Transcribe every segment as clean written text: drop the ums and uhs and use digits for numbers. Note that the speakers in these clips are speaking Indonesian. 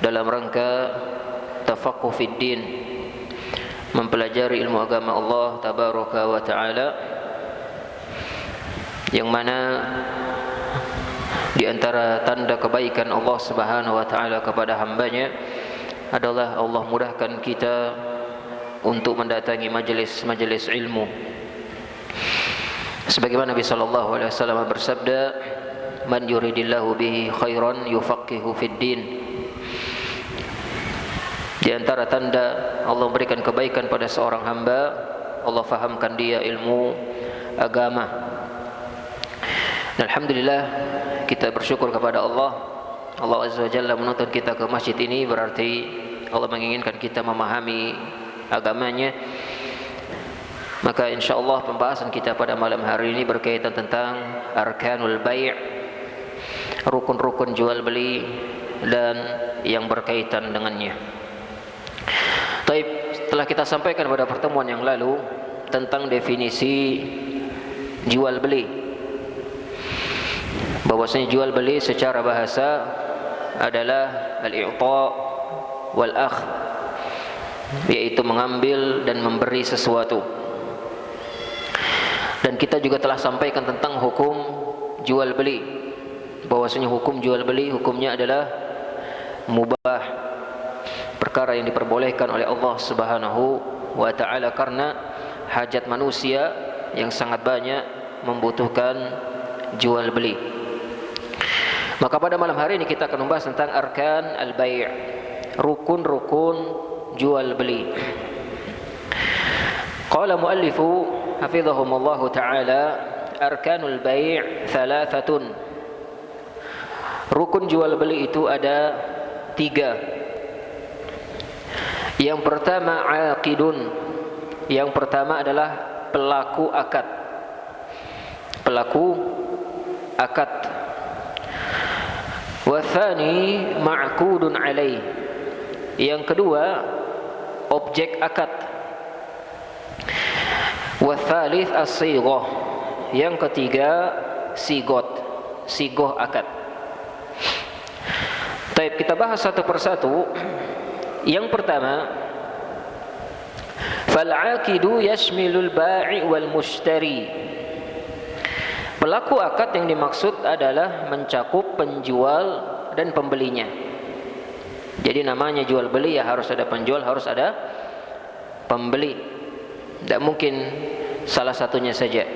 dalam rangka tafaqquh fid din, mempelajari ilmu agama Allah tabaraka wa taala, yang mana di antara tanda kebaikan Allah Subhanahu wa taala kepada hambanya adalah Allah mudahkan kita untuk mendatangi majelis-majelis ilmu. Sebagaimana Nabi sallallahu alaihi wasallam bersabda, "Man yuridillahu bihi khairan yufaqihu fid din." Di antara tanda Allah memberikan kebaikan pada seorang hamba, Allah fahamkan dia ilmu agama. Dan alhamdulillah, kita bersyukur kepada Allah. Allah Azza wa Jalla menuntun kita ke masjid ini, berarti Allah menginginkan kita memahami agamanya. Maka insyaallah pembahasan kita pada malam hari ini berkaitan tentang arkanul bai', rukun-rukun jual beli dan yang berkaitan dengannya. Baik, setelah kita sampaikan pada pertemuan yang lalu tentang definisi jual beli, bahwasanya jual beli secara bahasa adalah al-i'ta wal akh, yaitu mengambil dan memberi sesuatu. Dan kita juga telah sampaikan tentang hukum jual beli, bahwasanya hukum jual beli hukumnya adalah mubah, perkara yang diperbolehkan oleh Allah Subhanahu wa taala karena hajat manusia yang sangat banyak membutuhkan jual beli. Maka pada malam hari ini kita akan membahas tentang arkan al-bai', rukun-rukun jual beli. Qala muallifu hafizahumullahu taala, arkanul bai' thalathatun. Rukun jual beli itu ada 3. Yang pertama aqidun. Yang pertama adalah pelaku akad. Pelaku akad. Wa tsani ma'qudun alaih. Yang kedua objek akad. Wa tsalits as-sighah. Yang ketiga sigoh akad. Baik, kita bahas satu persatu. Yang pertama, fal-aqidu yashmilul bai' wal mushtari. Pelaku akad yang dimaksud adalah mencakup penjual dan pembelinya. Jadi namanya jual beli ya harus ada penjual, harus ada pembeli. Tidak mungkin salah satunya saja.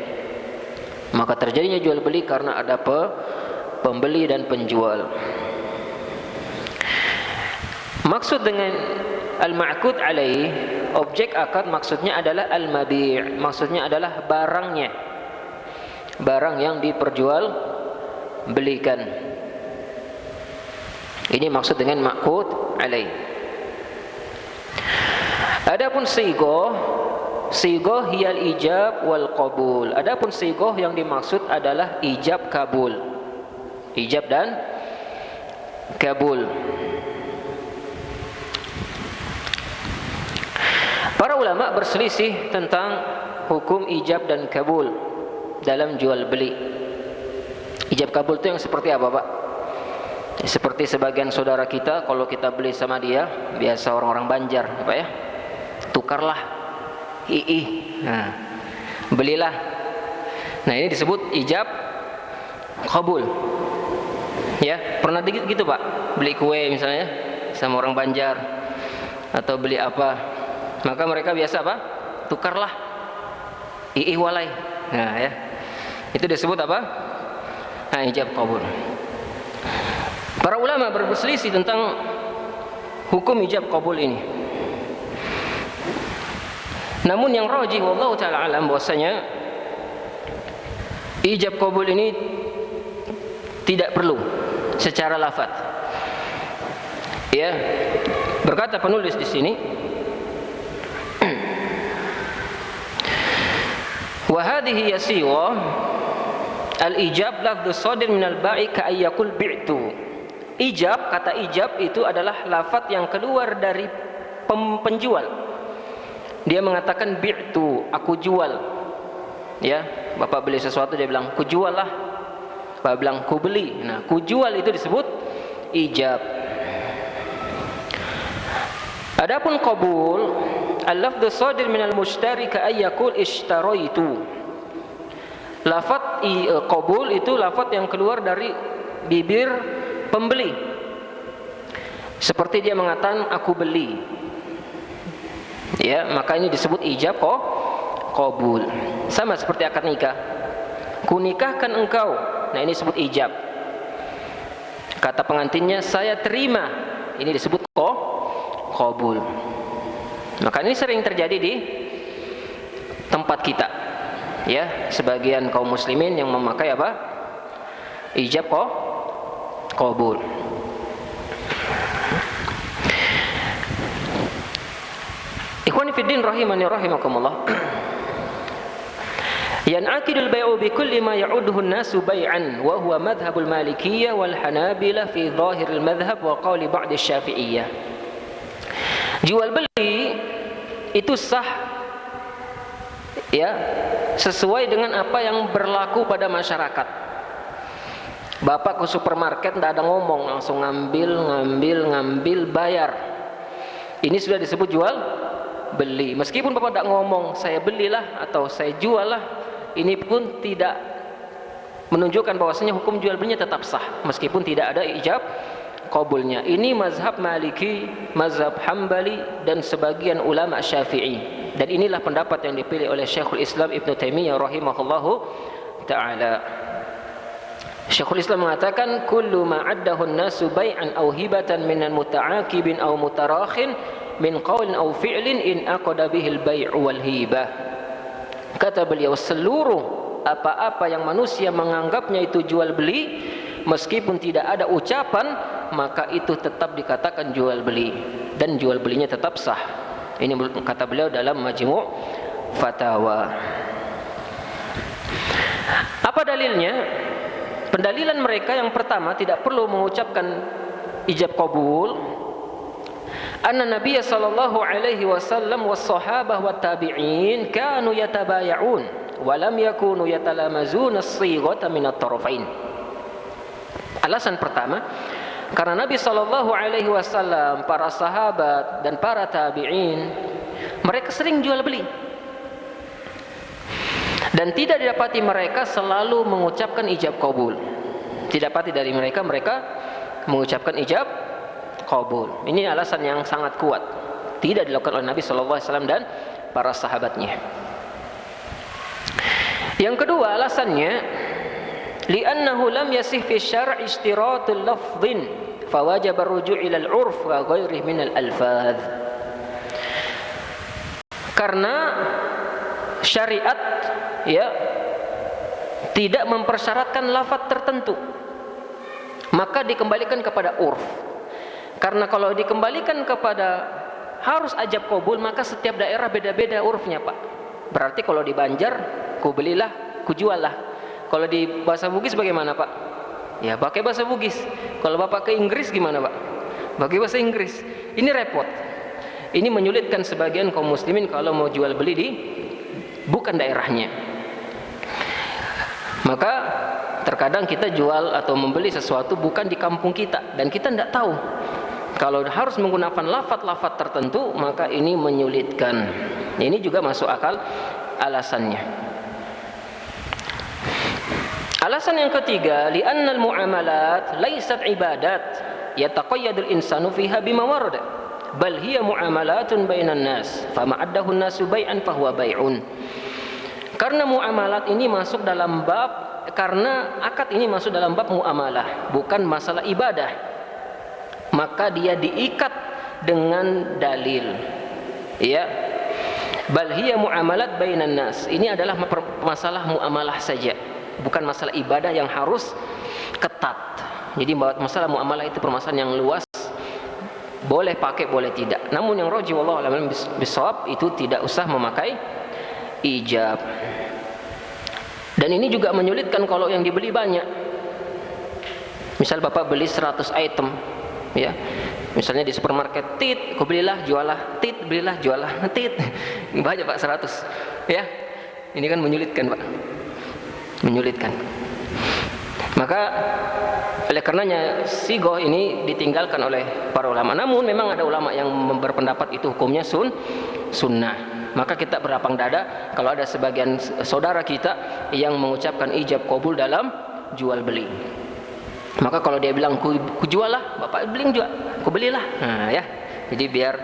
Maka terjadinya jual beli karena ada pembeli dan penjual. Maksud dengan al-ma'qud alaih, objek akad maksudnya adalah al-mabi', maksudnya adalah barangnya, barang yang diperjual belikan. Ini maksud dengan ma'qud alaih. Adapun sigoh hiyal ijab wal qabul. Adapun sigoh yang dimaksud adalah ijab kabul, ijab dan kabul. Para ulama berselisih tentang hukum ijab dan kabul dalam jual beli. Ijab kabul itu yang seperti apa, Pak? Seperti sebagian saudara kita, kalau kita beli sama dia, biasa orang-orang Banjar, apa ya? Tukarlah, nah, belilah. Nah, ini disebut ijab kabul. Ya, pernah gitu, Pak? Beli kue misalnya sama orang Banjar atau beli apa? Maka mereka biasa apa? Tukarlah, walai. Nah, ya, itu disebut apa? Nah, ijab kabul. Para ulama berselisih tentang hukum ijab kabul ini. Namun yang rajih wallahu taala alam bahwasanya ijab kabul ini tidak perlu secara lafaz. Ya, berkata penulis di sini, wa hadhihi yasira al-ijab lafdhu shadir min al-ba'i ka ayyakul bi'tu. Ijab, kata ijab itu adalah lafaz yang keluar dari penjual. Dia mengatakan bi'tu, aku jual. Ya, Bapak beli sesuatu dia bilang ku jual lah. Bapak bilang ku beli. Nah, ku jual itu disebut ijab. Adapun qabul, al-lafdhu shadir min al-mushtari ka ayyakul ishtaraitu. Lafaz qabul itu lafaz yang keluar dari bibir pembeli. Seperti dia mengatakan aku beli. Ya, maka ini disebut ijab qabul. Sama seperti akad nikah. Kunikahkan engkau. Nah, ini disebut ijab. Kata pengantinnya, saya terima. Ini disebut qabul. Maka ini sering terjadi di tempat kita. Ya, sebagian kaum muslimin yang memakai apa? Ijab qabul. Ikhwani fi din rahimani rahimakumullah. Yan'aqidul bai'u bi kulli ma ya'udduhu an-nasu bai'an wa huwa madhhabul Malikiyyah wal Hanabilah fi dhahiril madhhab wa qawli ba'd asy-Syafi'iyyah. Jual beli itu sah, ya, sesuai dengan apa yang berlaku pada masyarakat. Bapak ke supermarket tidak ada ngomong, langsung ngambil bayar. Ini sudah disebut jual beli. Meskipun Bapak tidak ngomong saya belilah atau saya jual lah, ini pun tidak menunjukkan bahwasanya hukum jual belinya tetap sah meskipun tidak ada ijab qabulnya. Ini mazhab Maliki, mazhab Hambali dan sebagian ulama Syafi'i. Dan inilah pendapat yang dipilih oleh Syekhul Islam Ibnu Taimiyah rahimahullahu taala. Syekhul Islam mengatakan kullu ma addahu an-nasu bai'an aw hibatan minan muta'aqibin aw mutarakhin min qaulin aw fi'lin in aqada bihil bai'u wal hibah. Kata beliau, seluruh apa-apa yang manusia menganggapnya itu jual beli meskipun tidak ada ucapan, maka itu tetap dikatakan jual beli dan jual belinya tetap sah. Ini kata beliau dalam Majmu' Fatawa. Apa dalilnya? Pendalilan mereka yang pertama tidak perlu mengucapkan ijab qabul. Anna Nabiya sallallahu alaihi wasallam was sahabah wat tabi'in kanu yatabaya'un wa lam yakunu yatalamazuna as-sighata min at-tarafain. Alasan pertama, karena Nabi sallallahu alaihi wasallam, para sahabat dan para tabi'in mereka sering jual beli. Dan tidak didapati mereka selalu mengucapkan ijab qabul. Tidak dapati dari mereka mengucapkan ijab qabul. Ini alasan yang sangat kuat. Tidak dilakukan oleh Nabi SAW dan para sahabatnya. Yang kedua alasannya, li'annahu lam yasih fi syar' ishtiratul lafdhin fawajib ar-ruju' ila al-'urf wa ghairihi min al-alfadz. Karena syariat, ya, tidak mempersyaratkan lafaz tertentu, maka dikembalikan kepada urf. Karena kalau dikembalikan kepada harus ijab qabul, maka setiap daerah beda-beda urfnya, Pak. Berarti kalau di Banjar, ku belilah, ku jual lah. Kalau di bahasa Bugis bagaimana, Pak? Ya, pakai bahasa Bugis. Kalau Bapak ke Inggris gimana, Pak? Pakai bahasa Inggris. Ini repot. Ini menyulitkan sebagian kaum muslimin kalau mau jual beli di bukan daerahnya. Maka terkadang kita jual atau membeli sesuatu bukan di kampung kita dan kita tidak tahu. Kalau harus menggunakan lafaz-lafaz tertentu, maka ini menyulitkan. Ini juga masuk akal alasannya. Alasan yang ketiga, li'annal mu'amalat laysat ibadat yataqayyadul insanu fiha bima warada, bal hiya mu'amalatun bainan nas, fama addahu an-nasu bai'an fahuwa bai'un. Karena muamalat ini masuk dalam bab, karena akad ini masuk dalam bab muamalah, bukan masalah ibadah, maka dia diikat dengan dalil. Ya, bal hiya muamalat bainan nas. Ini adalah masalah muamalah saja, bukan masalah ibadah yang harus ketat. Jadi masalah muamalah itu permasalahan yang luas, boleh pakai boleh tidak. Namun yang rajih wallahu a'lam bishawab itu tidak usah memakai ijab. Dan ini juga menyulitkan kalau yang dibeli banyak. Misal Bapak beli 100 item, ya. Misalnya di supermarket, tit, kau belilah, jualah, tit, belilah, jualah, tit. Banyak Pak, 100. Ya. Ini kan menyulitkan, Pak. Menyulitkan. Maka oleh karenanya sigoh ini ditinggalkan oleh para ulama. Namun memang ada ulama yang berpendapat itu hukumnya sunnah. Maka kita berlapang dada kalau ada sebagian saudara kita yang mengucapkan ijab kabul dalam jual beli. Maka kalau dia bilang ku jual lah, bapak beli juga, ku belilah. Nah ya, jadi biar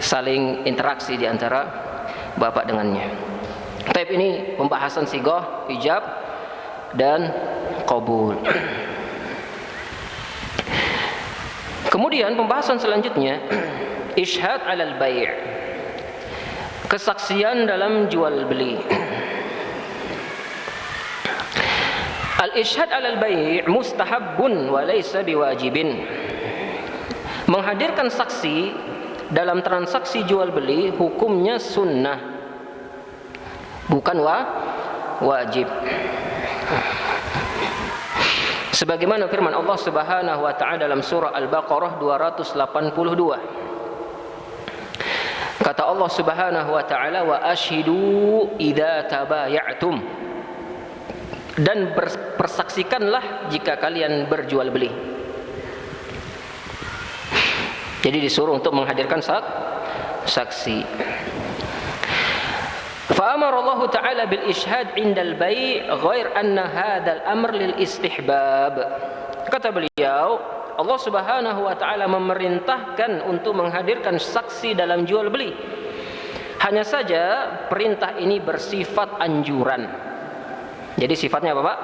saling interaksi di antara bapak dengannya. Tapi ini pembahasan sigoh, ijab dan kabul. Kemudian pembahasan selanjutnya isyhad 'alal bai', kesaksian dalam jual beli. Al-isyhad 'alal bai' mustahabbun wa laysa biwajibin. Menghadirkan saksi dalam transaksi jual beli hukumnya sunnah, bukan wajib. Sebagaimana firman Allah Subhanahu wa taala dalam surah Al-Baqarah 282. Kata Allah Subhanahu wa taala, wa ashhidu idza tabaya'tum, dan persaksikanlah jika kalian berjual beli. Jadi disuruh untuk menghadirkan saksi. فأمر الله تعالى بالإشهاد عند البيع غير أن هذا الأمر للاستحباب. Kata beliau, Allah Subhanahu wa taala memerintahkan untuk menghadirkan saksi dalam jual beli. Hanya saja perintah ini bersifat anjuran. Jadi sifatnya apa, Pak?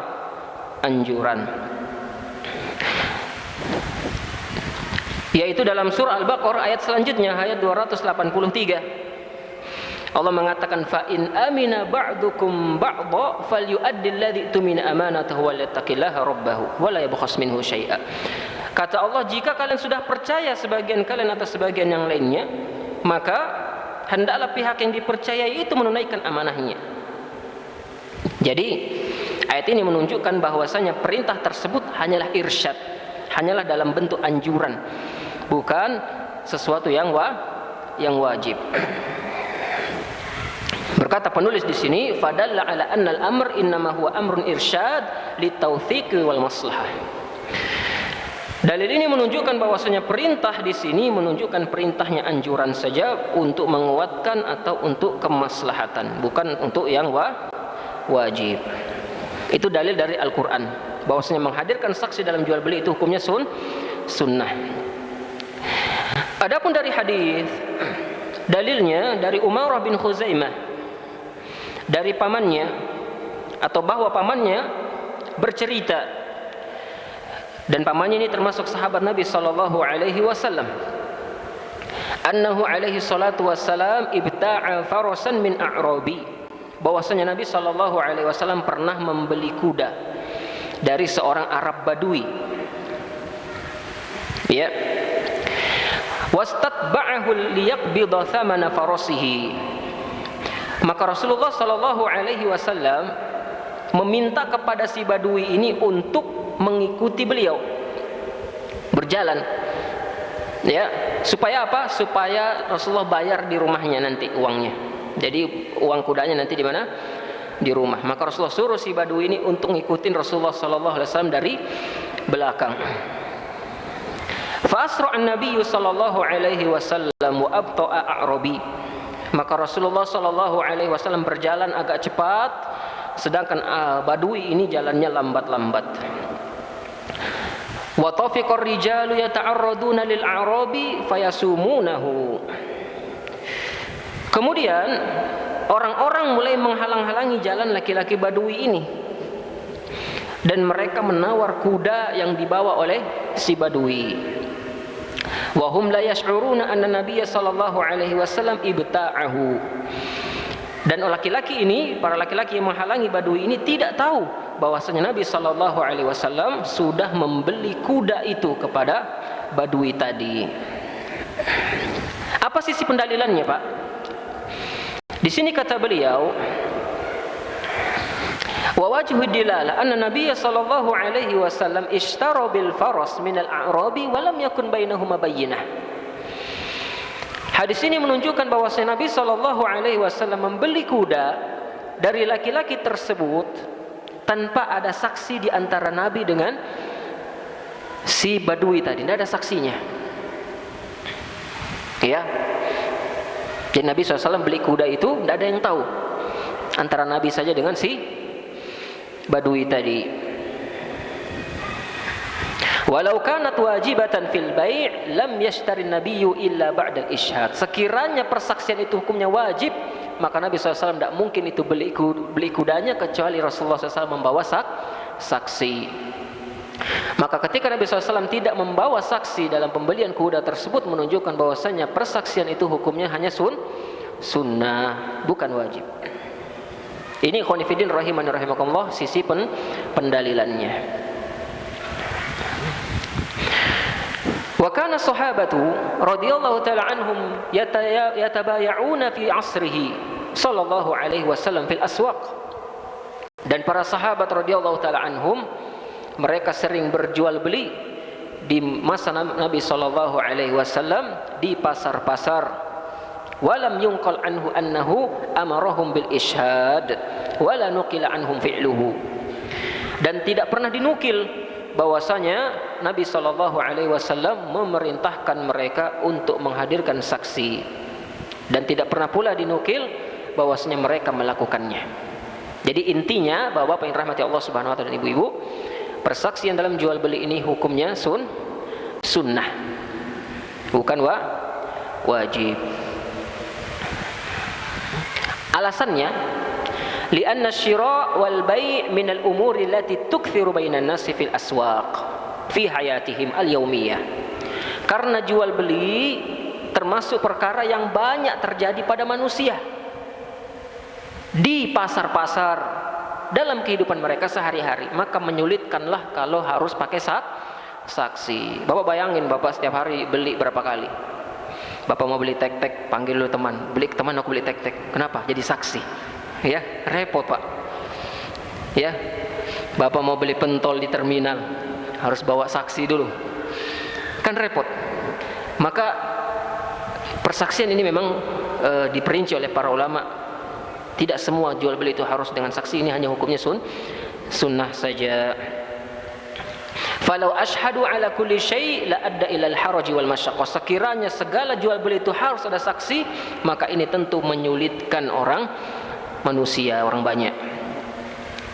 Anjuran. Yaitu dalam surah Al-Baqarah ayat selanjutnya, ayat 283. Allah mengatakan fa in amina ba'dukum ba'dha falyu'addi alladhi tumina amanatahu wa yattaqillaha rabbahu wa la yabkhas minhu syai'a. Kata Allah, jika kalian sudah percaya sebagian kalian atas sebagian yang lainnya, maka hendaklah pihak yang dipercayai itu menunaikan amanahnya. Jadi ayat ini menunjukkan bahwasanya perintah tersebut hanyalah irsyad, hanyalah dalam bentuk anjuran, bukan sesuatu yang wajib. Berkata penulis di sini, fadalla ala anna al-amr innama huwa amrun irsyad litawthiq wal maslahah. Dalil ini menunjukkan bahwasanya perintah di sini menunjukkan perintahnya anjuran saja untuk menguatkan atau untuk kemaslahatan, bukan untuk yang wajib. Itu dalil dari Al-Qur'an bahwasanya menghadirkan saksi dalam jual beli itu hukumnya sunnah. Adapun dari hadis, dalilnya dari Umairah bin Khuzaimah dari pamannya, atau bahwa pamannya bercerita, dan pamannya ini termasuk sahabat Nabi sallallahu alaihi wasallam, annahu alaihi salatu wassalam ibta'a farasan min a'rabi, bahwasanya Nabi sallallahu alaihi wasallam pernah membeli kuda dari seorang Arab Badui. Ya. Wastatba'ahu liyaqbida thamana farasihi. Maka Rasulullah sallallahu alaihi wasallam meminta kepada si Badui ini untuk mengikuti beliau berjalan. Ya, supaya apa? Supaya Rasulullah bayar di rumahnya nanti uangnya. Jadi uang kudanya nanti di mana? Di rumah. Maka Rasulullah suruh si Badui ini untuk ngikutin Rasulullah sallallahu alaihi wasallam dari belakang. Fa asra an-nabiy sallallahu alaihi wasallam wa abta'a a'rabi. Maka Rasulullah sallallahu alaihi wasallam berjalan agak cepat, sedangkan Badui ini jalannya lambat-lambat. Wa tafiqar rijalu yata'arraduna lil a'rabi fayasumunahu. Kemudian orang-orang mulai menghalang-halangi jalan laki-laki Badui ini, dan mereka menawar kuda yang dibawa oleh si Badui. Wa hum la yash'uruna anna Nabiy sallallahu alaihi wasallam ibta'ahu. Dan laki-laki ini, para laki-laki yang menghalangi Badui ini tidak tahu bahwasanya Nabi sallallahu alaihi wasallam sudah membeli kuda itu kepada Badui tadi. Apa sisi pendalilannya, Pak? Di sini kata beliau, wa wajhu dilala anna Nabiy sallallahu alaihi wasallam ishtara bil faras min al-a'rabi wa lam yakun bainahuma bayyinah. Hadis ini menunjukkan bahwa Nabi sallallahu alaihi wasallam membeli kuda dari laki-laki tersebut tanpa ada saksi di antara Nabi dengan si Badui tadi, tidak ada saksinya. Ya, jadi Nabi SAW beli kuda itu tidak ada yang tahu, antara Nabi saja dengan si Badui tadi. Walau kanat wajibatan fil bai' lam yashtari nabiyyu illa ba'da al-ishhad. Sekiranya persaksian itu hukumnya wajib, maka Nabi SAW tidak mungkin itu beli kudanya kecuali Rasulullah SAW membawa saksi. Maka ketika Nabi SAW tidak membawa saksi dalam pembelian kuda tersebut, menunjukkan bahwasanya persaksian itu hukumnya hanya sunnah, bukan wajib. Ini khonifidin rahimani rahimakumullah, sisi pendalilannya. Wa kana sahabatu radhiyallahu ta'ala anhum yatabaya'una fi asrihi sallallahu alaihi wasallam fil aswaq. Dan para sahabat radhiyallahu ta'ala anhum, mereka sering berjual beli di masa Nabi sallallahu alaihi wasallam di pasar-pasar. Walam yunqal anhu annahu amarahum bil ishhad wala nuqila anhum fi'luhu. Dan tidak pernah dinukil bahwasanya Nabi sallallahu alaihi wasallam memerintahkan mereka untuk menghadirkan saksi, dan tidak pernah pula dinukil bahwasanya mereka melakukannya. Jadi intinya, Bapak-bapak yang rahmati Allah Subhanahu wa taala dan ibu-ibu, persaksian dalam jual beli ini hukumnya sunnah, bukan wajib. Alasannya, li'anna syira' wal bai' min al-umuri allati tukthiru bainan nasi fil aswaq fi hayatihim al-yaumiyah. Karena jual beli termasuk perkara yang banyak terjadi pada manusia di pasar-pasar dalam kehidupan mereka sehari-hari, maka menyulitkanlah kalau harus pakai saksi. Bapak bayangin, Bapak setiap hari beli berapa kali? Bapak mau beli tek-tek, panggil dulu teman, beli teman aku beli tek-tek. Kenapa? Jadi saksi. Ya, repot Pak. Ya, Bapak mau beli pentol di terminal, harus bawa saksi dulu, kan repot. Maka persaksian ini memang diperinci oleh para ulama. Tidak semua jual beli itu harus dengan saksi, ini hanya hukumnya sunnah saja. Falau ashhadu ala kulli syai' la adda ila al-haraj wal masyaqqah. Sekiranya segala jual beli itu harus ada saksi, maka ini tentu menyulitkan manusia, orang banyak.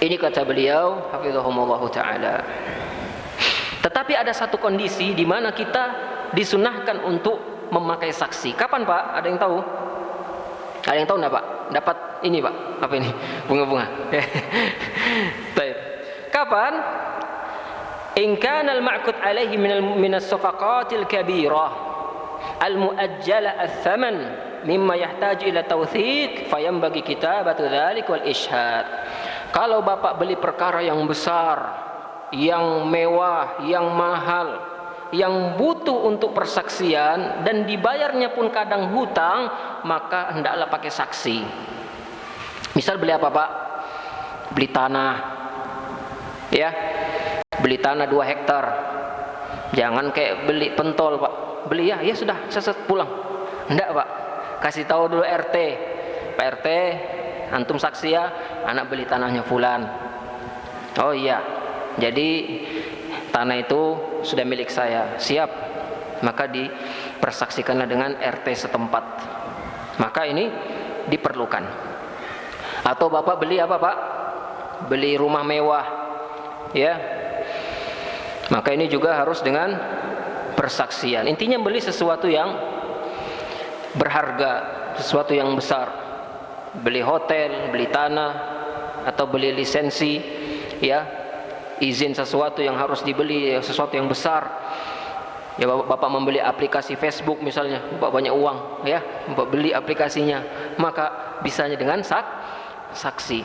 Ini kata beliau hafizahumullah taala. Tetapi ada satu kondisi di mana kita disunahkan untuk memakai saksi. Kapan Pak? Ada yang tahu? Ada yang tahu enggak Pak? Dapat ini Pak, apa ini? Bunga-bunga. Baik. Kapan? In kana al-ma'qud alaihi min as-safaqatil kabirah al-muajjala ath-thaman mimma yahtaju ila tawthiq fayanbaghi kitabatu dzalik wal ishhad. Kalau Bapak beli perkara yang besar, yang mewah, yang mahal, yang butuh untuk persaksian dan dibayarnya pun kadang hutang, maka hendaklah pakai saksi. Misal beli apa Pak? Beli tanah, ya, beli tanah 2 hektar. Jangan kayak beli pentol Pak, beli ya sudah seset pulang. Enggak Pak, kasih tahu dulu RT, Pak RT, antum saksi ya, anak beli tanahnya fulan. Oh iya, jadi tanah itu sudah milik saya, siap. Maka dipersaksikanlah dengan RT setempat. Maka ini diperlukan. Atau Bapak beli apa Pak? Beli rumah mewah, ya. Maka ini juga harus dengan persaksian. Intinya beli sesuatu yang berharga, sesuatu yang besar. Beli hotel, beli tanah, atau beli lisensi, ya, izin sesuatu yang harus dibeli, sesuatu yang besar. Ya, Bapak membeli aplikasi Facebook misalnya, Bapak banyak uang, ya, Bapak beli aplikasinya, maka bisanya dengan saksi.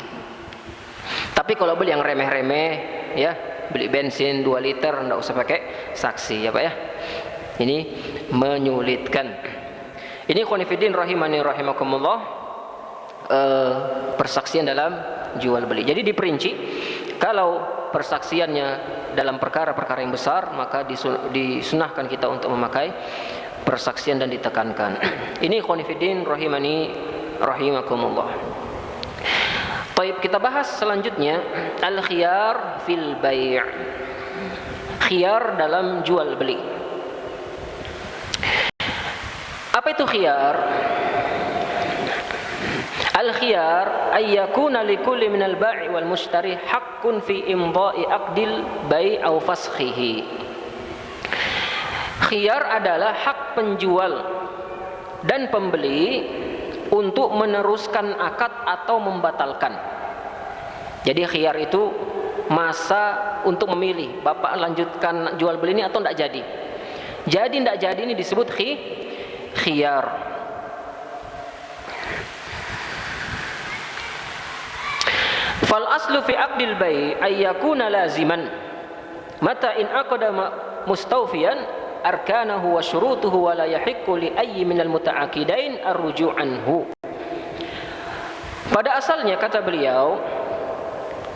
Tapi kalau beli yang remeh-remeh, ya, beli bensin 2 liter, enggak usah pakai saksi, ya Pak ya. Ini menyulitkan. Ini khonifidin rahimani rahimakumullah, persaksian dalam jual beli. Jadi diperinci, kalau persaksiannya dalam perkara-perkara yang besar, maka disunahkan kita untuk memakai persaksian dan ditekankan. Ini khonifidin rahimani rahimakumullah. Baik, kita bahas selanjutnya al-khiyar fil bai'. Khiyar dalam jual beli. Apa itu khiyar? Al-khiyar ay yakuna likulli minal bai' wal mushtari haqqun fi imdha'i aqdil bai' aw fashihi. Khiyar adalah hak penjual dan pembeli untuk meneruskan akad atau membatalkan. Jadi khiyar itu masa untuk memilih, Bapak lanjutkan jual beli ini atau tidak jadi. Jadi tidak jadi ini disebut khiyar. Fal aslu fi aqdil bai' ay yakuna laziman mata in aqada mustawfiyan arkanahu wa syurutuhu wa la yahiqqu li ayyi minal muta'aqidain ar-ruju' anhu. Pada asalnya kata beliau,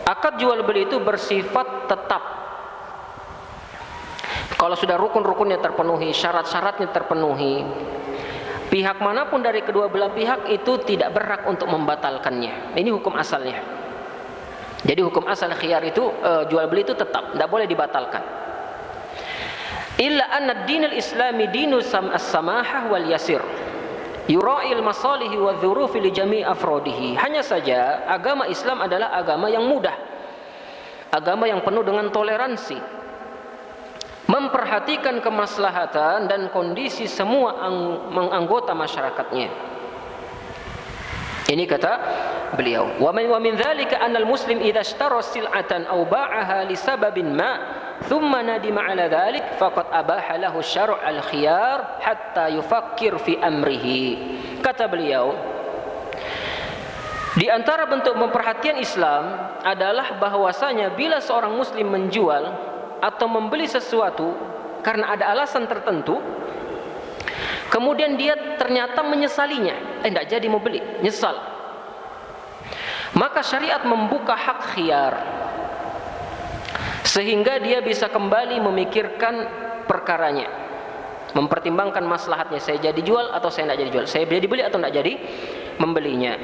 akad jual beli itu bersifat tetap. Kalau sudah rukun-rukunnya terpenuhi, syarat-syaratnya terpenuhi, pihak manapun dari kedua belah pihak itu tidak berhak untuk membatalkannya. Ini hukum asalnya. Jadi hukum asal khiyar itu jual beli itu tetap, tidak boleh dibatalkan. Illa anna ad-din al-islami dinu as-samahah wal yasir. Yura'il masalihi wa dhurufi li jami' afrodihi. Hanya saja agama Islam adalah agama yang mudah. Agama yang penuh dengan toleransi. Memperhatikan kemaslahatan dan kondisi semua anggota masyarakatnya. Ini kata beliau. Wa min dzalika anna al-muslim idza ishtara sil'atan aw ba'aha li sababin ma thumma nadima 'ala dzalik faqad abaha lahu syar' al-khiyar hatta yufakkir fi amrihi. Kata beliau, di antara bentuk memperhatikan Islam adalah bahwasanya bila seorang muslim menjual atau membeli sesuatu karena ada alasan tertentu, kemudian dia ternyata menyesalinya, tidak jadi mau beli, nyesal, maka syariat membuka hak khiyar sehingga dia bisa kembali memikirkan perkaranya, mempertimbangkan maslahatnya, saya jadi jual atau saya tidak jadi jual, saya jadi beli atau tidak jadi membelinya.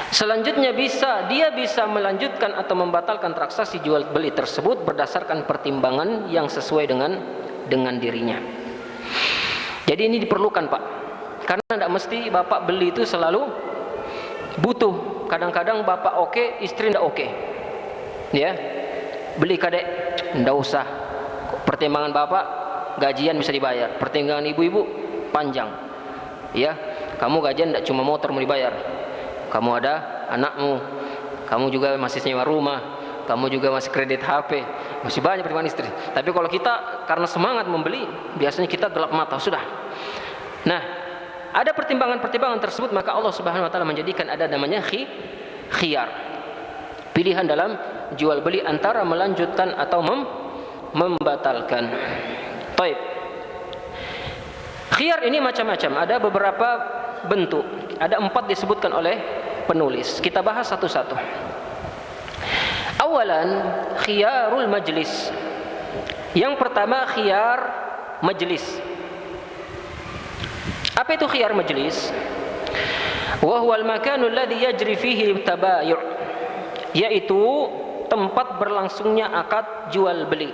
Selanjutnya dia bisa melanjutkan atau membatalkan transaksi jual beli tersebut berdasarkan pertimbangan yang sesuai dengan dirinya. Jadi ini diperlukan, Pak, karena tidak mesti Bapak beli itu selalu butuh. Kadang-kadang Bapak oke, istri tidak oke. Ya, beli kadek, tidak usah. Pertimbangan Bapak, gajian bisa dibayar. Pertimbangan ibu-ibu, panjang. Ya, kamu gajian tidak cuma motor mau dibayar. Kamu ada anakmu, kamu juga masih sewa rumah, kamu juga masih kredit HP, masih banyak pertimbangan istri. Tapi kalau kita karena semangat membeli, biasanya kita gelap mata, sudah. Nah, ada pertimbangan-pertimbangan tersebut, maka Allah Subhanahu wa taala menjadikan ada namanya khiyar. Pilihan dalam jual beli antara melanjutkan atau membatalkan. Baik. Khiyar ini macam-macam, ada beberapa bentuk. Ada 4 disebutkan oleh penulis. Kita bahas satu-satu. Awalan, khiyarul majlis. Yang pertama, khiyar majlis. Apa itu khiyar majlis? Wa huwa al-makanu alladhi yajri fihi tabayu', yaitu tempat berlangsungnya akad jual beli.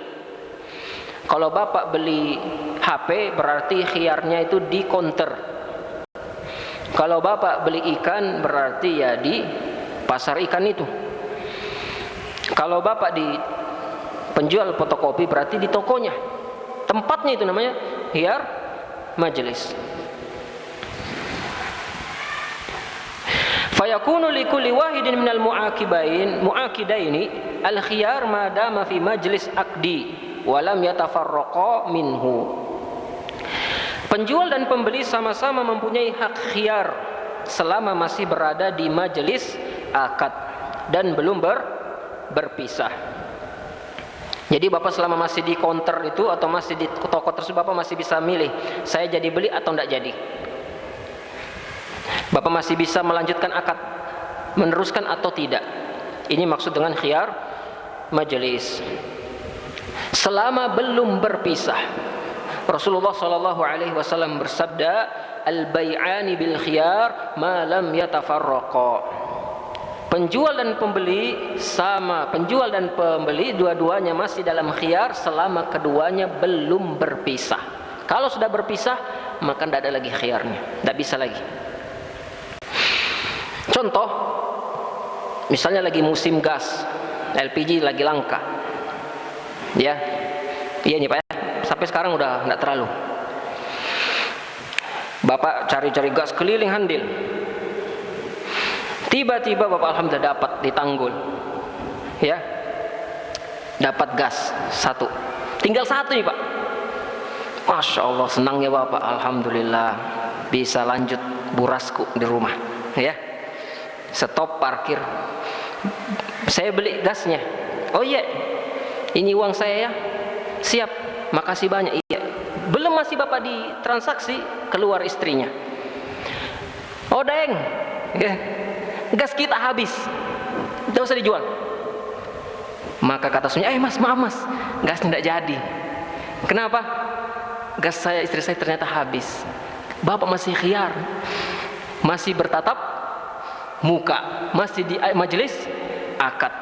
Kalau Bapak beli HP berarti khiyarnya itu di counter. Kalau Bapak beli ikan berarti ya di pasar ikan itu. Kalau Bapak di penjual fotokopi berarti di tokonya. Tempatnya itu namanya khiyar majlis. Fayakunu likulli wahidin minal mu'akidaini al-khiyar ma dama fi majlis aqdi wa lam yatafarraqa minhu. Penjual dan pembeli sama-sama mempunyai hak khiyar selama masih berada di majelis akad dan belum berpisah. Jadi Bapak selama masih di counter itu atau masih di toko tersebut, Bapak masih bisa milih, saya jadi beli atau tidak jadi. Bapak masih bisa melanjutkan akad, meneruskan atau tidak. Ini maksud dengan khiyar majelis. Selama belum berpisah. Rasulullah SAW bersabda, al-bai'ani bil khiyar ma lam yatafarraqa. penjual dan pembeli sama, penjual dan pembeli dua-duanya masih dalam khiyar selama keduanya belum berpisah. Kalau sudah berpisah, maka tidak ada lagi khiyarnya, tidak bisa lagi. Contoh, misalnya lagi musim gas, LPG lagi langka, ya, iya nih Pak ya, sampai sekarang udah tidak terlalu. Bapak cari-cari gas keliling Handil, tiba-tiba Bapak alhamdulillah dapat di Tanggul, ya, dapat gas satu, tinggal satu nih Pak. Masya Allah, senangnya Bapak, alhamdulillah bisa lanjut burasku di rumah, ya. Stop parkir, saya beli gasnya. Oh iya, ini uang saya ya, siap, makasih banyak. Iya, belum masih Bapak di transaksi, keluar istrinya. Oh deng, ya, gas kita habis, tidak usah dijual. Maka kata suaminya, mas maaf mas, gas tidak jadi. Kenapa? Gas saya, istri saya ternyata habis. Bapak masih khiyar, masih bertatap muka, masih di majelis akad.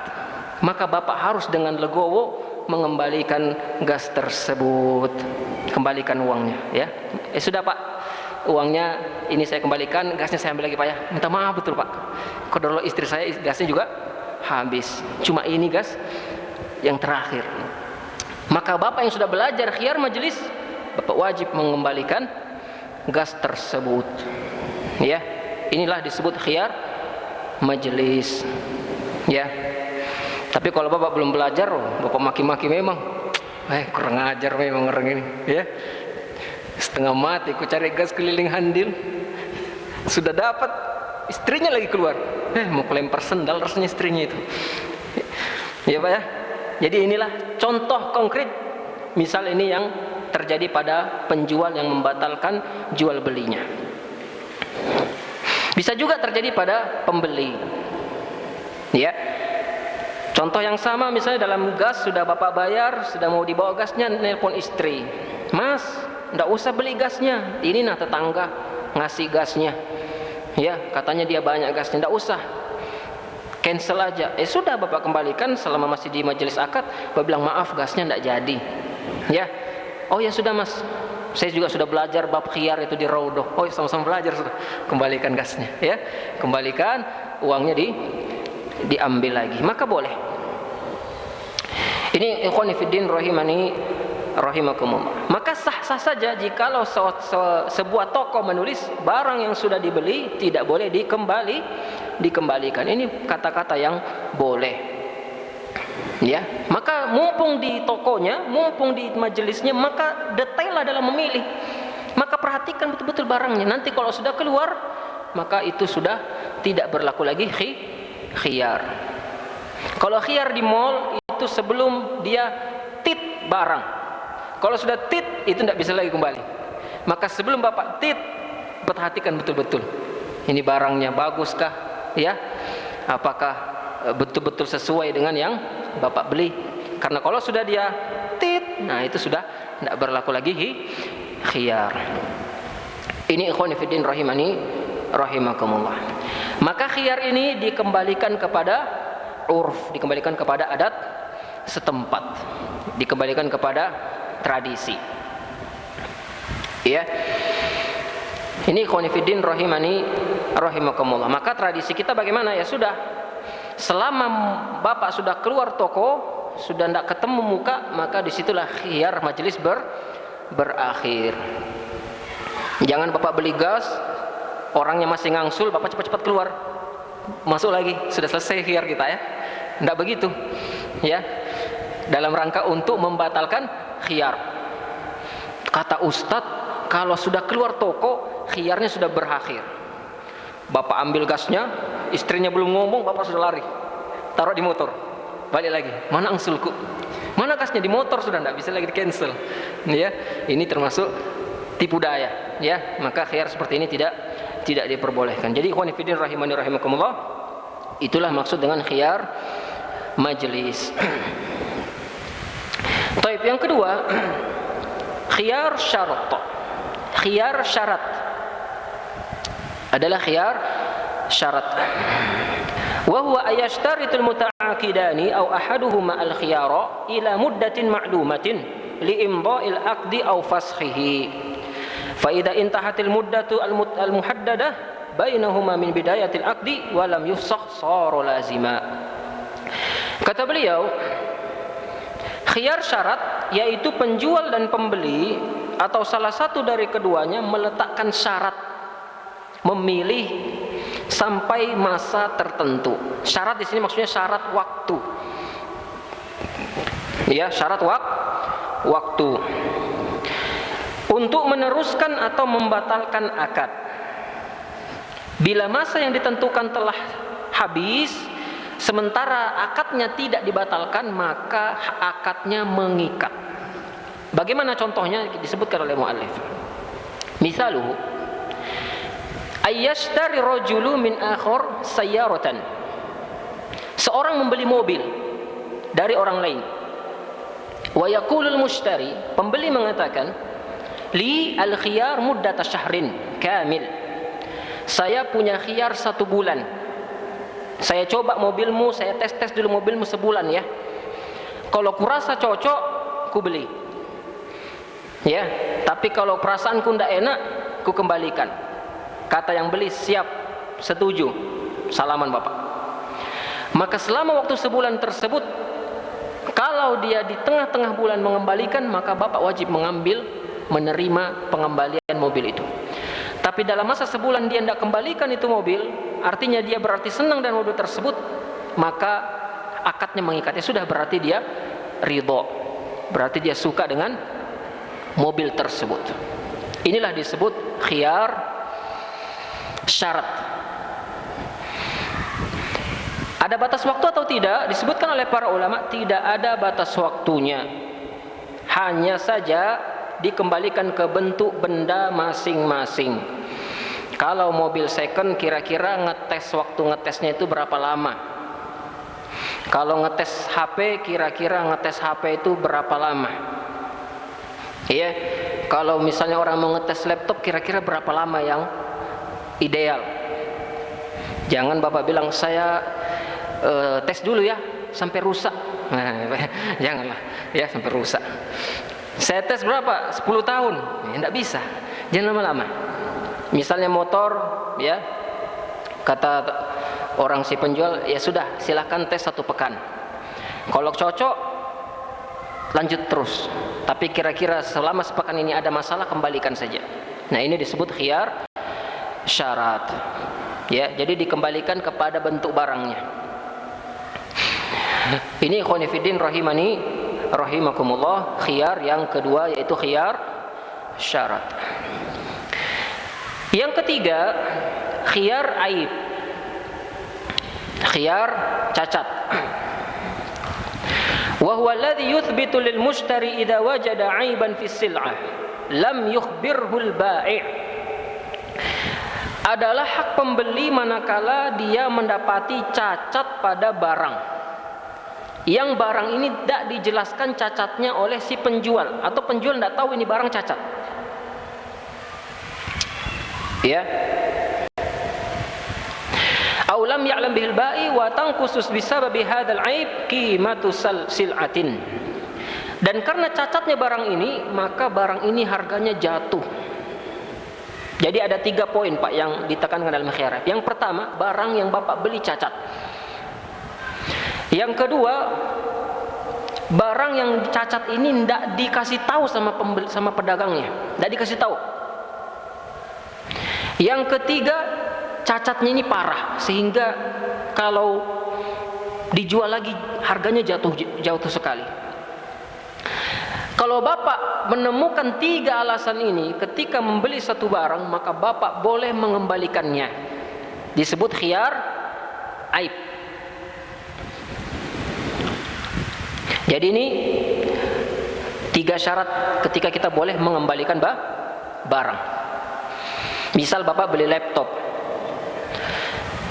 Maka Bapak harus dengan legowo mengembalikan gas tersebut, kembalikan uangnya, ya. Sudah Pak, uangnya ini saya kembalikan, gasnya saya ambil lagi Pak ya. Minta maaf betul Pak, kalau istri saya gasnya juga habis, cuma ini gas yang terakhir. Maka Bapak yang sudah belajar khiyar majelis, Bapak wajib mengembalikan gas tersebut, ya. Inilah disebut khiyar majelis, ya. Tapi kalau Bapak belum belajar, Bapak maki-maki memang, kurang ajar memang orang ini, ya. Setengah mati ku cari gas keliling Handil, sudah dapat, istrinya lagi keluar, mau kelempar sendal rasanya istrinya itu, ya Pak ya. Jadi inilah contoh konkret, misal ini yang terjadi pada penjual yang membatalkan jual belinya. Bisa juga terjadi pada pembeli, ya. Contoh yang sama, misalnya dalam gas sudah Bapak bayar, sudah mau dibawa gasnya, nelpon istri, mas, ndak usah beli gasnya, ini nah tetangga ngasih gasnya, ya, katanya dia banyak gasnya, ndak usah, cancel aja. Sudah Bapak kembalikan selama masih di majelis akad. Bapak bilang maaf, gasnya ndak jadi, ya. Oh ya sudah mas, saya juga sudah belajar bab khiyar itu di Raudoh. Oh sama-sama belajar sudah, kembalikan gasnya, ya, kembalikan uangnya, diambil lagi, maka boleh. Ini ikhwani fiddin rahimani rahimakumullah. Maka sah-sah saja jikalau sebuah toko menulis barang yang sudah dibeli tidak boleh dikembalikan. Ini kata-kata yang boleh, ya. Maka mumpung di tokonya, mumpung di majelisnya, maka detaillah dalam memilih. Maka perhatikan betul-betul barangnya. Nanti kalau sudah keluar, maka itu sudah tidak berlaku lagi khiyar. Kalau khiyar di mall itu sebelum dia tit barang. Kalau sudah tit itu tidak bisa lagi kembali. Maka sebelum Bapak tit, perhatikan betul-betul. Ini barangnya baguskah, ya? Apakah betul-betul sesuai dengan yang Bapak beli? Karena kalau sudah dia tit, nah itu sudah tidak berlaku lagi khiyar. Ini ikhwan fillah rahimani rahimakumullah. Maka khiyar ini dikembalikan kepada urf, dikembalikan kepada adat setempat, dikembalikan kepada tradisi, ya. Ini ikhwan fillah rahimani rahimakumullah. Maka tradisi kita bagaimana? Ya sudah, selama Bapak sudah keluar toko, sudah tidak ketemu muka, maka disitulah khiyar majelis berakhir. Jangan Bapak beli gas, orangnya masih ngangsul, Bapak cepat-cepat keluar, masuk lagi, sudah selesai khiyar kita, ya. Tidak begitu, ya. Dalam rangka untuk membatalkan khiyar. Kata Ustadz, kalau sudah keluar toko, khiyarnya sudah berakhir. Bapak ambil gasnya, istrinya belum ngomong, Bapak sudah lari, taruh di motor, balik lagi, mana angsulku, mana gasnya, di motor, sudah tidak bisa lagi di cancel, ya. Ini termasuk tipu daya, ya. Maka khiyar seperti ini tidak diperbolehkan. Jadi ikhwan fillah rahimani rahimakumullah, itulah maksud dengan khiyar majelis. Taib, yang kedua, khiyar syarat. Khiyar syarat adalah khiyar syarat. wa huwa ayashtaritul muta'aqidani aw ahaduhuma al-khiyara ila muddatin ma'lumatin li imda'il aqdi aw fashihi fa idza intahatil muddatu al-muhaddadah bainahuma min bidayatil aqdi wa lam yufsakh sara lazima. Kata beliau, khiyar syarat yaitu penjual dan pembeli atau salah satu dari keduanya meletakkan syarat, memilih sampai masa tertentu. Syarat di sini maksudnya syarat waktu. Ya, syarat waktu. Untuk meneruskan atau membatalkan akad. Bila masa yang ditentukan telah habis, sementara akadnya tidak dibatalkan, maka akadnya mengikat. Bagaimana contohnya disebutkan oleh muallif? Misaluhu ayyashtari rajulu min akhar sayyaratan. Seorang membeli mobil dari orang lain. Wa yaqulul mushtari, pembeli mengatakan, li al-khiyar muddata syahrin kamil. Saya punya khiyar 1 bulan. Saya coba mobilmu, saya tes dulu mobilmu sebulan ya. Kalau kurasa cocok, ku beli. Ya, tapi kalau perasaanku tidak enak, ku kembalikan. Kata yang beli, siap, setuju, salaman bapak. Maka selama waktu sebulan tersebut, kalau dia di tengah-tengah bulan mengembalikan, maka bapak wajib menerima pengembalian mobil itu. Tapi dalam masa sebulan dia tidak kembalikan itu mobil, artinya dia berarti senang dengan mobil tersebut, maka akadnya mengikatnya sudah, berarti dia ridho, berarti dia suka dengan mobil tersebut. Inilah disebut khiyar syarat. Ada batas waktu atau tidak? Disebutkan oleh para ulama, tidak ada batas waktunya. Hanya saja dikembalikan ke bentuk benda masing-masing. Kalau mobil second, kira-kira waktu ngetesnya itu berapa lama? Kalau ngetes HP, kira-kira ngetes HP itu berapa lama? Iya, kalau misalnya orang mau ngetes laptop, kira-kira berapa lama yang ideal? Jangan bapak bilang, saya tes dulu ya sampai rusak. Janganlah ya sampai rusak. Saya tes berapa? 10 tahun. Ya, tidak bisa. Jangan lama-lama. Misalnya motor, ya, kata orang si penjual, ya sudah, silahkan tes 1 pekan. Kalau cocok, lanjut terus. Tapi kira-kira selama sepekan ini ada masalah, kembalikan saja. Nah, ini disebut khiyar syarat. Ya, jadi dikembalikan kepada bentuk barangnya. Ini ikhwani fiddin rahimani rahimakumullah, khiyar yang kedua yaitu khiyar syarat. Yang ketiga, khiyar aib. Khiyar cacat. Wa huwa alladhi yuthbitu lil mushtari idza wajada aiban fi sil'ah lam yukhbirhu al bai'. Adalah hak pembeli manakala dia mendapati cacat pada barang, yang barang ini tidak dijelaskan cacatnya oleh si penjual, atau penjual tidak tahu ini barang cacat. Ya. Aw lam ya'lam bihil ba'i wa tanqusus bisababi hadzal 'aib qimatu sil'atin. Dan karena cacatnya barang ini, maka barang ini harganya jatuh. Jadi ada 3 poin Pak yang ditekankan dalam khiyar. Yang pertama, barang yang Bapak beli cacat. Yang kedua, barang yang cacat ini tidak dikasih tahu sama pedagangnya, tidak dikasih tahu. Yang ketiga, cacatnya ini parah sehingga kalau dijual lagi harganya jatuh sekali. Kalau Bapak menemukan 3 alasan ini ketika membeli satu barang, maka Bapak boleh mengembalikannya. Disebut khiyar aib. Jadi ini 3 syarat ketika kita boleh mengembalikan barang. Misal Bapak beli laptop,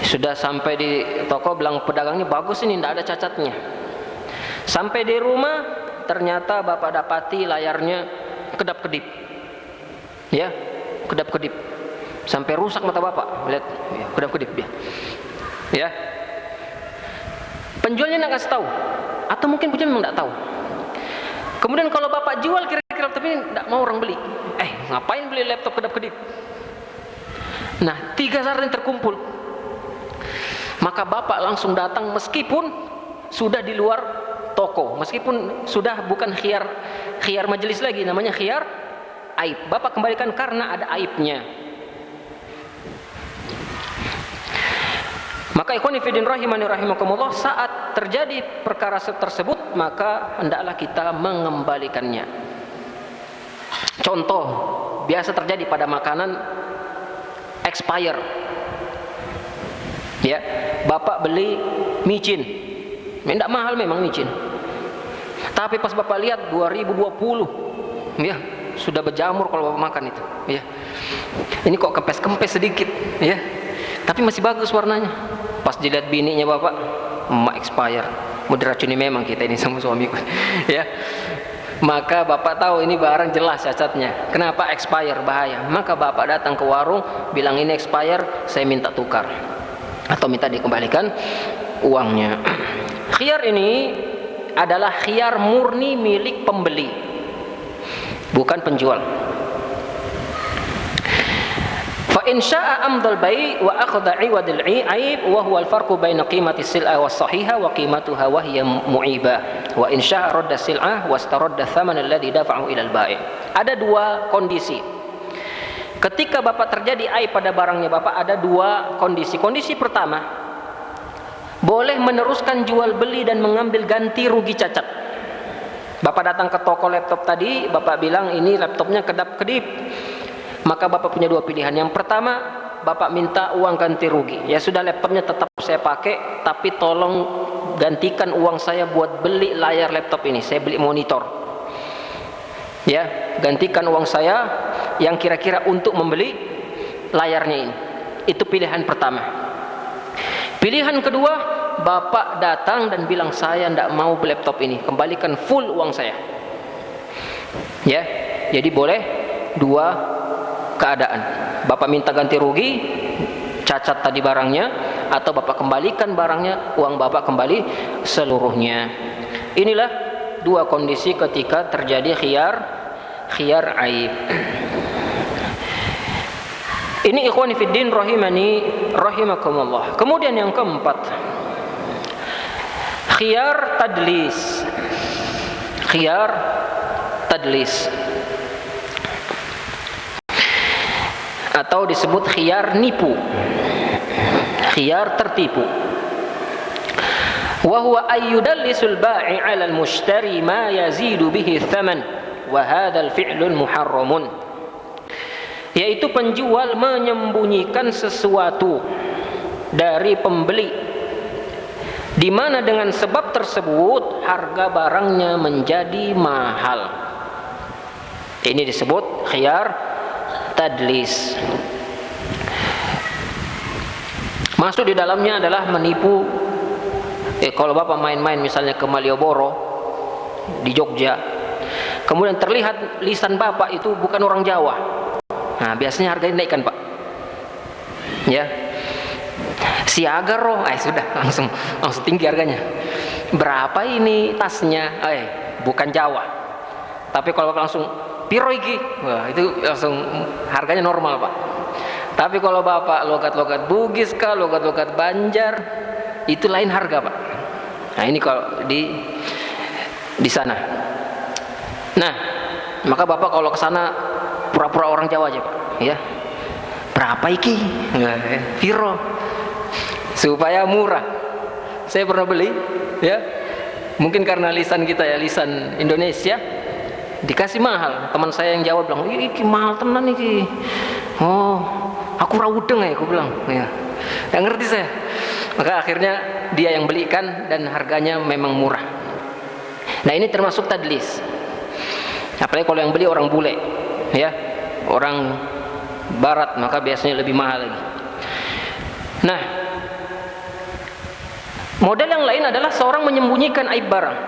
sudah sampai di toko, bilang pedagangnya bagus ini, tidak ada cacatnya. Sampai di rumah, ternyata Bapak dapati layarnya kedap-kedip, ya, kedap-kedip, sampai rusak mata Bapak, lihat, kedap-kedip dia, ya. Penjualnya nggak kasih tahu, atau mungkin penjual memang nggak tahu. Kemudian kalau bapak jual kira-kira laptop ini nggak mau orang beli, ngapain beli laptop kedap-kedip? Nah, 3 syarat yang terkumpul, maka bapak langsung datang meskipun sudah di luar toko, meskipun sudah bukan khiyar majelis lagi, namanya khiyar aib. Bapak kembalikan karena ada aibnya. Maka ikhwani fillah rahimani rahimakumullah, saat terjadi perkara tersebut maka hendaklah kita mengembalikannya. Contoh biasa terjadi pada makanan expire. Ya, bapak beli micin, tidak mahal memang micin, tapi pas bapak lihat 2020, ya sudah berjamur kalau bapak makan itu, ya ini kok kempes-kempes sedikit, ya tapi masih bagus warnanya. Pas dilihat bininya bapak, expire, mau diracuni memang kita ini sama suamiku, ya. Maka bapak tahu ini barang jelas cacatnya. Kenapa expire? Bahaya. Maka bapak datang ke warung, bilang ini expire, saya minta tukar atau minta dikembalikan uangnya. Khiyar ini adalah khiyar murni milik pembeli, bukan penjual. Fa in syaa'a amdal bai' wa akhadha 'iwadil 'aib wa huwa al-farqu baina qimati sil'ah was sahiha wa qimatuha wa hiya mu'ibah wa in syaa'a radda sil'ah wastaradda thaman alladhi dafa'u ila al-bai'. Ada 2 kondisi. Ketika bapak terjadi aib pada barangnya bapak, ada 2 kondisi. Kondisi pertama, boleh meneruskan jual beli dan mengambil ganti rugi cacat. Bapak datang ke toko laptop tadi, bapak bilang ini laptopnya kedap-kedip. Maka bapak punya 2 pilihan. Yang pertama, bapak minta uang ganti rugi. Ya sudah, laptopnya tetap saya pakai, tapi tolong gantikan uang saya buat beli layar laptop ini. Saya beli monitor. Ya, gantikan uang saya yang kira-kira untuk membeli layarnya ini. Itu pilihan pertama. Pilihan kedua, bapak datang dan bilang saya tidak mau beli laptop ini, kembalikan full uang saya. Ya, jadi boleh 2 keadaan. Bapak minta ganti rugi cacat tadi barangnya, atau bapak kembalikan barangnya, uang bapak kembali seluruhnya. Inilah 2 kondisi ketika terjadi khiyar aib. Ini ikhwani fiddin rahimani rahimakumullah. Kemudian yang keempat, khiyar tadlis. Khiyar tadlis atau disebut khiyar nipu, khiyar tertipu. Wa huwa ayyudallisul ba'i 'ala al-mushtari ma yazidu bihi thaman wa hadzal fi'lun muharramun. Yaitu penjual menyembunyikan sesuatu dari pembeli, di mana dengan sebab tersebut harga barangnya menjadi mahal. Ini disebut khiyar tadlis. Masuk di dalamnya adalah menipu. Kalau bapak main-main misalnya ke Malioboro di Jogja, kemudian terlihat lisan bapak itu bukan orang Jawa, nah biasanya harganya dinaikkan pak, ya siaga roh, sudah langsung tinggi harganya. Berapa ini tasnya? Bukan Jawa. Tapi kalau bapak langsung piro iki, wah itu langsung harganya normal pak. Tapi kalau bapak logat-logat Bugis kah, logat-logat Banjar, itu lain harga pak. Nah ini kalau di sana. Nah maka bapak kalau ke sana pura-pura orang Jawa aja pak, ya berapa iki, piro, supaya murah. Saya pernah beli, ya mungkin karena lisan kita ya, lisan Indonesia, dikasih mahal. Teman saya yang Jawa bilang, iki mahal tenan iki. Oh, aku raudeng ya, aku bilang, ya nggak ngerti saya. Maka akhirnya dia yang belikan dan harganya memang murah. Nah ini termasuk tadlis. Apalagi kalau yang beli orang bule, ya orang barat, maka biasanya lebih mahal lagi. Nah model yang lain adalah seorang menyembunyikan aib barang.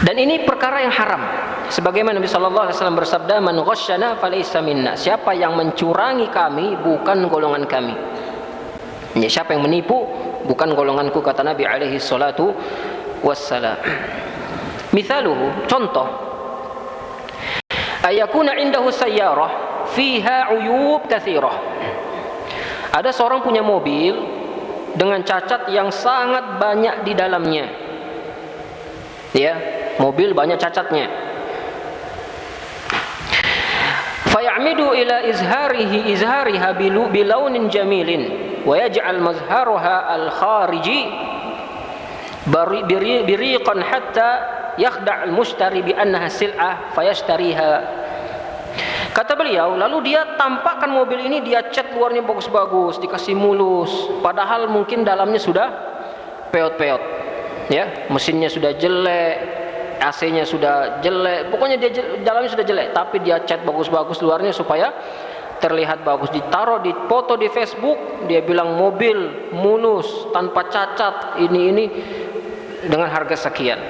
Dan ini perkara yang haram. Sebagaimana Nabi sallallahu alaihi wasallam bersabda, "Man ghasyana falaysa minna." Siapa yang mencurangi kami bukan golongan kami. Ya, siapa yang menipu bukan golonganku, kata Nabi alaihi salatu wassalam. Mithaluhu, contoh, ayakuna indahu sayyarah fiha uyub katsirah. Ada seorang punya mobil dengan cacat yang sangat banyak di dalamnya. Ya, mobil banyak cacatnya. Fayamidu ila izhariha bilaunin jamilin wa yaj'al mazharuha al-khariji biriqan hatta yakhda' al-mushtari bi annaha sil'ah fayashtariha. Kata beliau, lalu dia tampakkan mobil ini, dia cat luarnya bagus-bagus, dikasih mulus, padahal mungkin dalamnya sudah peot-peot, ya, mesinnya sudah jelek, AC-nya sudah jelek, pokoknya dia dalamnya sudah jelek, tapi dia cat bagus-bagus luarnya supaya terlihat bagus. Ditaruh di foto di Facebook, dia bilang mobil mulus tanpa cacat, ini dengan harga sekian.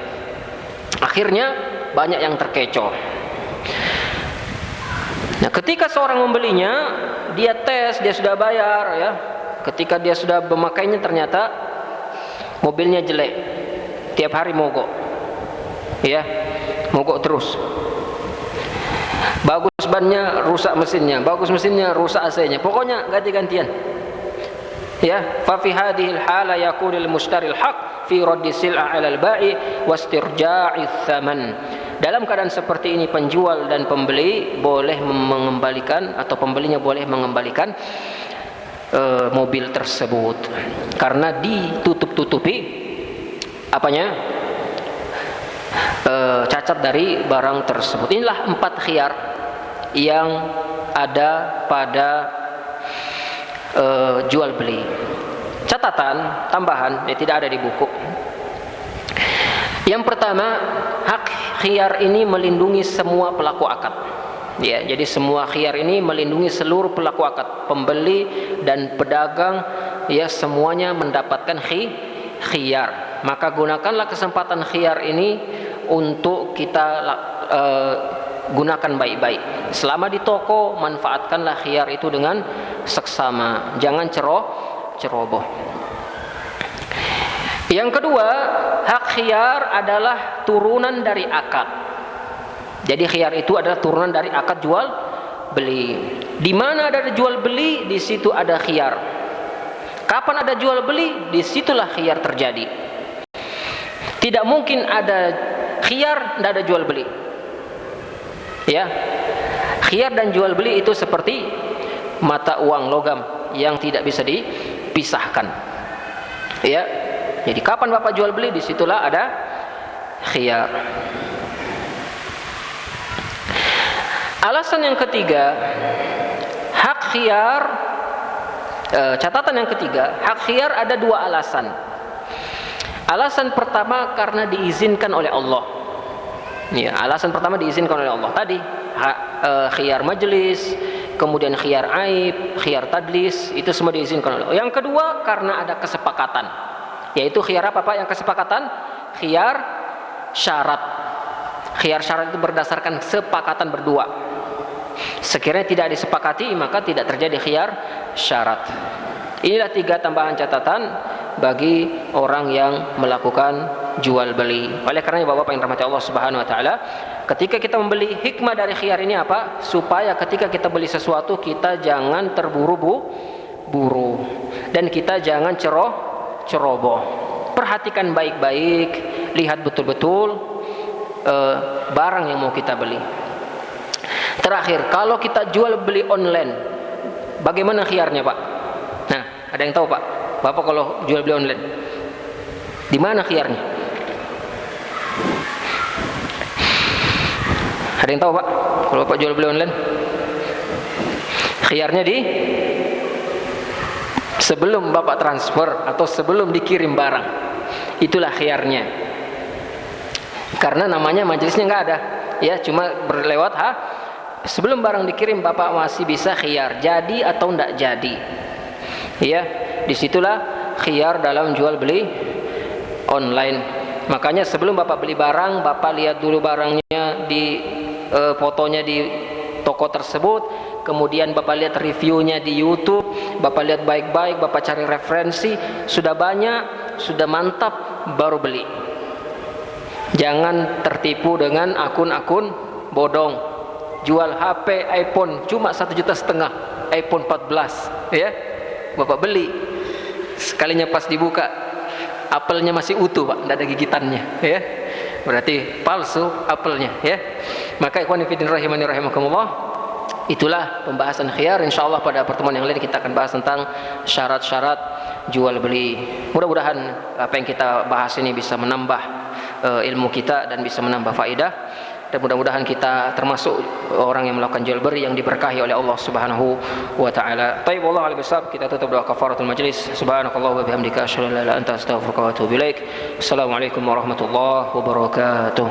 Akhirnya banyak yang terkecoh. Nah, ketika seorang membelinya, dia tes, dia sudah bayar, ya. Ketika dia sudah memakainya, ternyata mobilnya jelek, tiap hari mogok, ya, mogok terus. Bagus bannya, rusak mesinnya, bagus mesinnya, rusak AC-nya, pokoknya ganti-gantian. Ya, fa fi hadhil hala yakunul mustaril haq fi raddi sil'a 'ala al-ba'i wastirja'its tsaman. Dalam keadaan seperti ini, penjual dan pembeli boleh mengembalikan, atau pembelinya boleh mengembalikan mobil tersebut karena ditutup-tutupi apanya, cacat dari barang tersebut. Inilah 4 khiyar yang ada pada jual beli. Catatan tambahan, tidak ada di buku. Yang pertama, hak khiyar ini melindungi semua pelaku akad. Ya, jadi semua khiyar ini melindungi seluruh pelaku akad, pembeli dan pedagang, ya, semuanya mendapatkan khiyar. Maka gunakanlah kesempatan khiyar ini untuk kita gunakan baik-baik. Selama di toko, manfaatkanlah khiyar itu dengan seksama, jangan ceroboh. Yang kedua, hak khiyar adalah turunan dari akad. Jadi khiyar itu adalah turunan dari akad jual beli. Di mana ada jual beli, di situ ada khiyar. Kapan ada jual beli, di situlah khiyar terjadi. Tidak mungkin ada khiyar, tidak ada jual beli. Ya, khiyar dan jual beli itu seperti mata uang logam yang tidak bisa dipisahkan. Ya, jadi kapan Bapak jual beli, disitulah ada khiyar. Alasan yang ketiga, hak khiyar, catatan yang ketiga, hak khiyar ada 2 alasan. Alasan pertama karena diizinkan oleh Allah. Ya, alasan pertama diizinkan oleh Allah. Tadi khiyar majelis, kemudian khiyar aib, khiyar tadlis, itu semua diizinkan oleh Allah. Yang kedua karena ada kesepakatan. Yaitu khiyar apa Pak yang kesepakatan? Khiyar syarat. Khiyar syarat itu berdasarkan sepakatan berdua. Sekiranya tidak disepakati, maka tidak terjadi khiyar syarat. Inilah 3 tambahan catatan bagi orang yang melakukan jual beli. Oleh karena Bapak yang dirahmati Allah Subhanahu wa taala, ketika kita membeli, hikmah dari khiyar ini apa? Supaya ketika kita beli sesuatu, kita jangan terburu-buru dan kita jangan ceroboh. Perhatikan baik-baik, lihat betul-betul barang yang mau kita beli. Terakhir, kalau kita jual beli online, bagaimana khiyarnya Pak? Nah, ada yang tahu Pak? Bapak kalau jual beli online, di mana khiyarnya? Ada yang tahu Pak? Kalau Bapak jual beli online, khiyarnya di sebelum Bapak transfer atau sebelum dikirim barang, itulah khiyarnya. Karena namanya majelisnya nggak ada, ya, cuma berlewat sebelum barang dikirim Bapak masih bisa khiyar, jadi atau tidak jadi. Ya, disitulah khiyar dalam jual beli online. Makanya sebelum Bapak beli barang, Bapak lihat dulu barangnya, di fotonya toko tersebut, kemudian Bapak lihat reviewnya di YouTube, Bapak lihat baik-baik, Bapak cari referensi, sudah banyak, sudah mantap, baru beli. Jangan tertipu dengan akun-akun bodong, jual HP iPhone cuma 1,5 juta, iPhone 14, ya, Bapak beli, sekalinya pas dibuka apelnya masih utuh Pak, tidak ada gigitannya, ya, berarti palsu apelnya, ya. Maka ikhwan fillah rahimani rahimakumullah, itulah pembahasan khiyar. Insyaallah pada pertemuan yang lain kita akan bahas tentang syarat-syarat jual beli. Mudah-mudahan apa yang kita bahas ini bisa menambah ilmu kita dan bisa menambah faedah, dan mudah-mudahan kita termasuk orang yang melakukan jual beli yang diberkahi oleh Allah Subhanahu wa taala. Baik, wallahu a'lam bishawab. Kita tutup doa kafaratul majlis. Subhanakallah wa bihamdika asyhadu an la ilaha illa anta astaghfiruka wa atubu ilaik. Assalamualaikum warahmatullahi wabarakatuh.